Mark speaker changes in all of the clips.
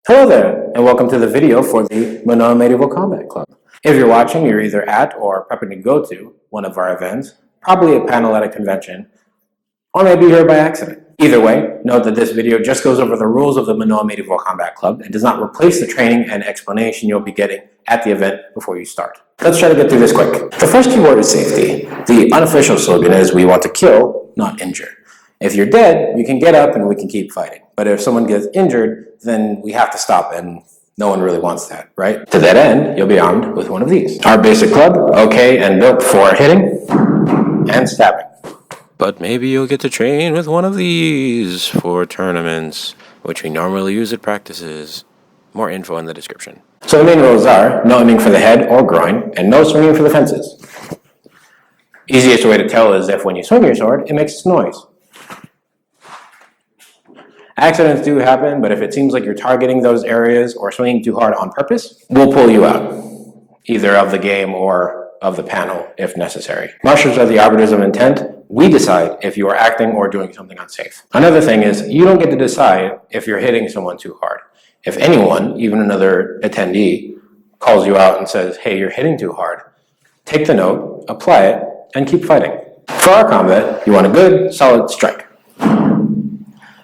Speaker 1: Hello there, and welcome to the video for the Manoa Medieval Combat Club. If you're watching, you're either at or prepping to go to one of our events, probably a panel at a convention, or maybe you're here by accident. Either way, note that this video just goes over the rules of the Manoa Medieval Combat Club and does not replace the training and explanation you'll be getting at the event before you start. Let's try to get through this quick. The first keyword is safety. The unofficial slogan is, we want to kill, not injure. If you're dead, you can get up and we can keep fighting. But if someone gets injured, then we have to stop, and no one really wants that, right? To that end, you'll be armed with one of these. Our basic club, okay and built for hitting and stabbing.
Speaker 2: But maybe you'll get to train with one of these for tournaments, which we normally use at practices. More info in the description.
Speaker 1: So the main rules are no aiming for the head or groin, and no swinging for the fences. Easiest way to tell is if when you swing your sword, it makes noise. Accidents do happen, but if it seems like you're targeting those areas or swinging too hard on purpose, we'll pull you out, either of the game or of the panel if necessary. Marshals are the arbiters of intent. We decide if you are acting or doing something unsafe. Another thing is, you don't get to decide if you're hitting someone too hard. If anyone, even another attendee, calls you out and says, hey, you're hitting too hard, take the note, apply it, and keep fighting. For our combat, you want a good, solid strike.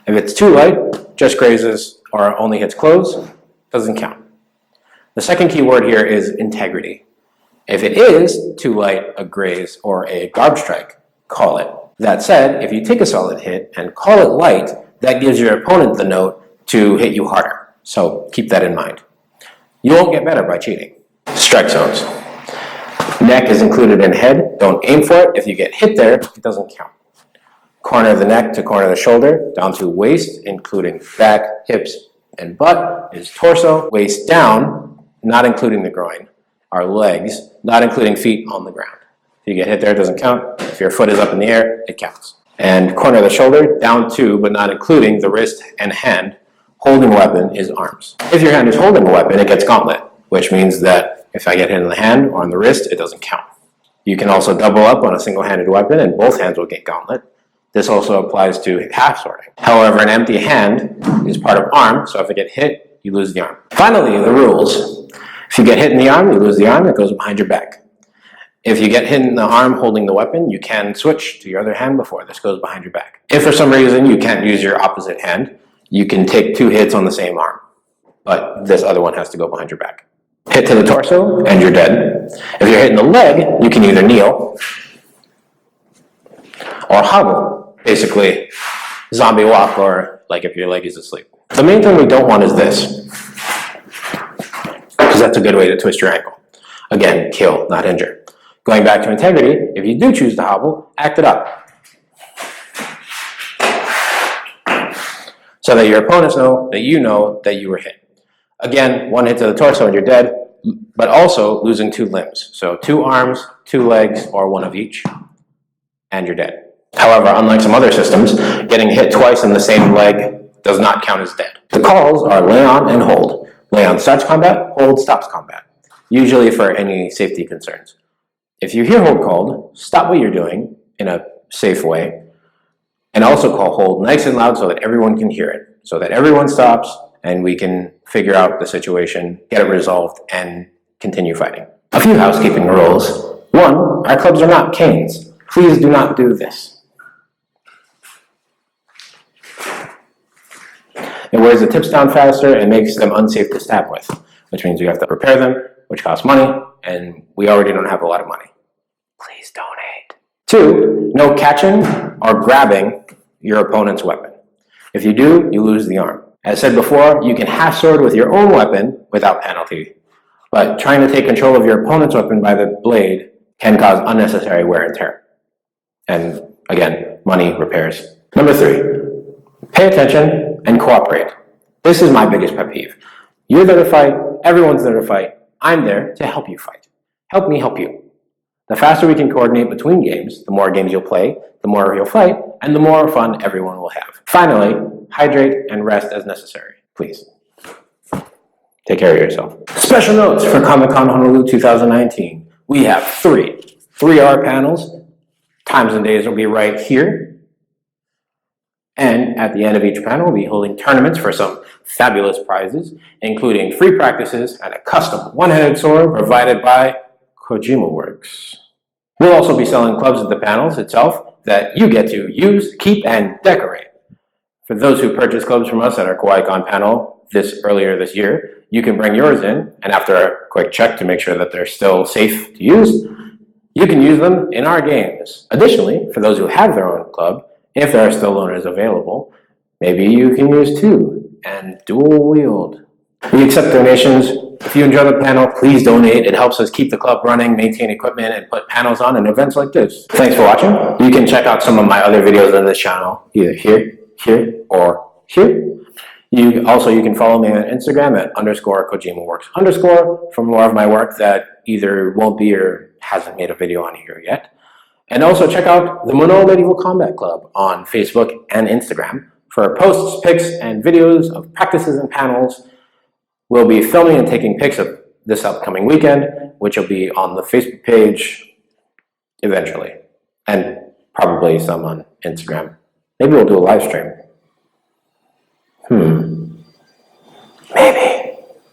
Speaker 1: If it's too light, just grazes, or only hits close, doesn't count. The second key word here is integrity. If it is too light, a graze, or a garb strike, call it. That said, if you take a solid hit and call it light, that gives your opponent the note to hit you harder. So keep that in mind. You won't get better by cheating. Strike zones. Neck is included in head. Don't aim for it. If you get hit there, it doesn't count. Corner of the neck to corner of the shoulder, down to waist, including back, hips, and butt, is torso. Waist down, not including the groin, are legs, not including feet on the ground. If you get hit there, it doesn't count. If your foot is up in the air, it counts. And corner of the shoulder, down to, but not including the wrist and hand. Holding weapon is arms. If your hand is holding a weapon, it gets gauntlet, which means that if I get hit in the hand or on the wrist, it doesn't count. You can also double up on a single-handed weapon, and both hands will get gauntlet. This also applies to half swording. However, an empty hand is part of arm, so if it gets hit, you lose the arm. Finally, the rules. If you get hit in the arm, you lose the arm, it goes behind your back. If you get hit in the arm holding the weapon, you can switch to your other hand before this goes behind your back. If for some reason you can't use your opposite hand, you can take 2 hits on the same arm, but this other one has to go behind your back. Hit to the torso, and you're dead. If you're hit in the leg, you can either kneel or hobble. Basically, zombie walk, or like if your leg is asleep. The main thing we don't want is this, because that's a good way to twist your ankle. Again, kill, not injure. Going back to integrity, if you do choose to hobble, act it up, so that your opponents know that you were hit. Again, 1 hit to the torso and you're dead, but also losing 2 limbs. So 2 arms, 2 legs, or 1 of each, and you're dead. However, unlike some other systems, getting hit twice in the same leg does not count as dead. The calls are lay on and hold. Lay on starts combat, hold stops combat, usually for any safety concerns. If you hear hold called, stop what you're doing in a safe way, and also call hold nice and loud so that everyone can hear it, so that everyone stops and we can figure out the situation, get it resolved, and continue fighting. A few housekeeping rules. 1, our clubs are not canes. Please do not do this. It wears the tips down faster and makes them unsafe to stab with, which means we have to repair them, which costs money, and we already don't have a lot of money. Please donate. 2, no catching or grabbing your opponent's weapon. If you do, you lose the arm. As said before, you can half sword with your own weapon without penalty, but trying to take control of your opponent's weapon by the blade can cause unnecessary wear and tear. And again, money repairs. Number 3, pay attention and cooperate. This is my biggest pet peeve. You're there to fight, everyone's there to fight, I'm there to help you fight. Help me help you. The faster we can coordinate between games, the more games you'll play, the more you'll fight, and the more fun everyone will have. Finally, hydrate and rest as necessary, please. Take care of yourself. Special notes for Comic Con Honolulu 2019. We have 3 3-hour panels. Times and days will be right here. And at the end of each panel, we'll be holding tournaments for some fabulous prizes, including free practices and a custom one-headed sword provided by Kojima Works. We'll also be selling clubs at the panels itself that you get to use, keep, and decorate. For those who purchase clubs from us at our KawaiiCon panel earlier this year, you can bring yours in, and after a quick check to make sure that they're still safe to use, you can use them in our games. Additionally, for those who have their own club, if there are still owners available, maybe you can use two and dual wield. We accept donations. If you enjoy the panel, please donate. It helps us keep the club running, maintain equipment, and put panels on in events like this. Thanks for watching. You can check out some of my other videos on this channel, either here, or here. You can follow me on Instagram at _KojimaWorks_ for more of my work that either won't be or hasn't made a video on here yet. And also check out the Manoa Medieval Combat Club on Facebook and Instagram for posts, pics, and videos of practices and panels. We'll be filming and taking pics of this upcoming weekend, which will be on the Facebook page eventually, and probably some on Instagram. Maybe we'll do a live stream. Maybe.